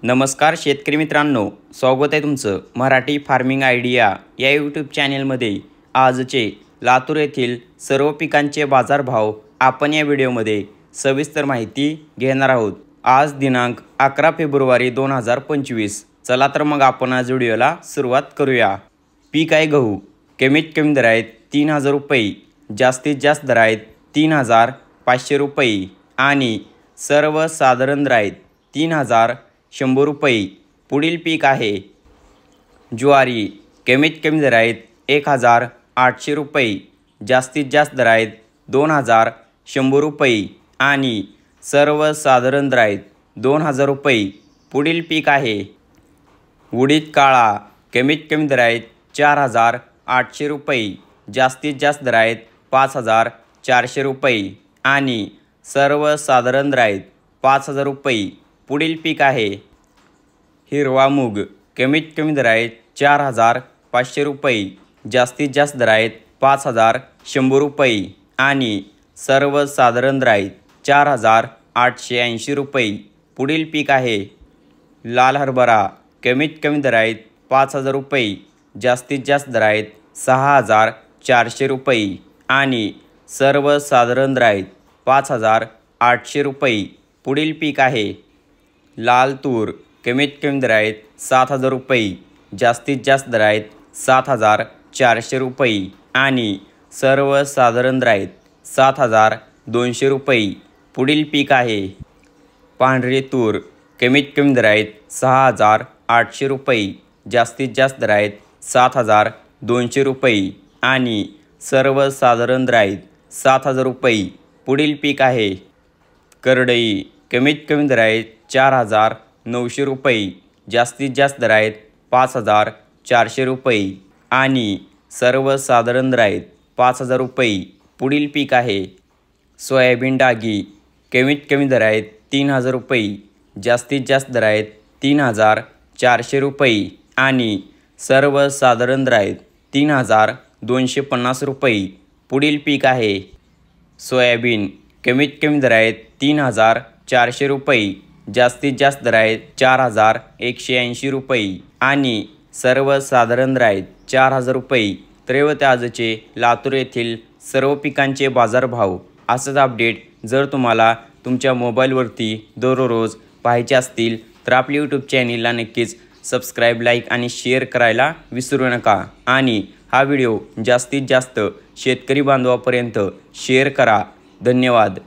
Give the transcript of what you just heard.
नमस्कार शेतकरी मित्रांनो, स्वागत आहे तुमचं मराठी फार्मिंग आयडिया या यूट्यूब चॅनलमध्ये। आजचे लातूर येथील सर्व पिकांचे बाजारभाव आपण या व्हिडिओमध्ये सविस्तर माहिती घेणार आहोत। आज दिनांक 11 फेब्रुवारी 2025। चला तर मग आपण आज व्हिडिओला सुरुवात करूया। पीक आहे गहू। कमीत कमी दर आहेत 3000 रुपये, जास्तीत जास्त दर आहेत 3500 रुपये आणि सर्वसाधारण दर आहेत 3100 रुपये। पुढील पीक आहे ज्वारी। कमीत कमी दर आहेत 1800 रुपये, जास्तीत जास्त दर आहेत 2100 रुपये आणि सर्वसाधारण दर आहेत 2000 रुपये। पुढील पीक आहे उडीद काळा। कमीत कमी दर आहेत 4800 रुपये, जास्तीत जास्त दर आहेत 5400 रुपये आणि सर्वसाधारण दर आहेत 5000 रुपये। पुढील पीक आहे हिरवा मूग। कमीत कमी दर आहेत 4500 रुपये, जास्तीत जास्त दर आहेत 5100 रुपये आणि सर्वसाधारण दर आहेत 4880 रुपये। पुढील पीक आहे लाल हरभरा। कमीत कमी दर आहेत 5000 रुपये, जास्तीत जास्त दर आहेत 6400 रुपये आणि सर्वसाधारण दर आहेत 5800 रुपये। पुढील पीक आहे लाल तूर। कमीत कमी दर आहेत 7000 रुपये, जास्तीत जास्त दर आहेत 7400 रुपये आणि सर्वसाधारण दर आहेत 7200 रुपये। पुढील पीक आहे पांढरे तूर। कमीत कमी दर आहेत 6800 रुपये, जास्तीत जास्त दर आहेत 7200 रुपये आणि सर्वसाधारण दर आहेत 7000 रुपये। पुढील पीक आहे करडई। कमीत कमी दर आहेत 4900 रुपये, जास्तीत जास्त दर आहेत 5400 रुपये आणि सर्वसाधारण दर आहेत 5000 रुपये। पुढील पीक आहे सोयाबीन डागी। कमीत कमी दर आहेत 3000 रुपये, जास्तीत जास्त दर आहेत 3400 रुपये आणि सर्वसाधारण दर आहेत 3250 रुपये। पुढील पीक आहे सोयाबीन। कमीत कमी दर आहेत 3400 रुपये, जास्तीत जास्त दर आहेत 4180 रुपये आणि सर्वसाधारण दर आहेत 4000 रुपये। तर होते आजचे लातूर येथील सर्व पिकांचे बाजारभाव। असंच अपडेट जर तुम्हाला तुमच्या मोबाईलवरती दररोज पाहायचे असतील तर आपल्या यूट्यूब चॅनलला नक्कीच सबस्क्राईब, लाईक आणि शेअर करायला विसरू नका आणि हा व्हिडिओ जास्तीत जास्त शेतकरी बांधवापर्यंत शेअर करा। धन्यवाद।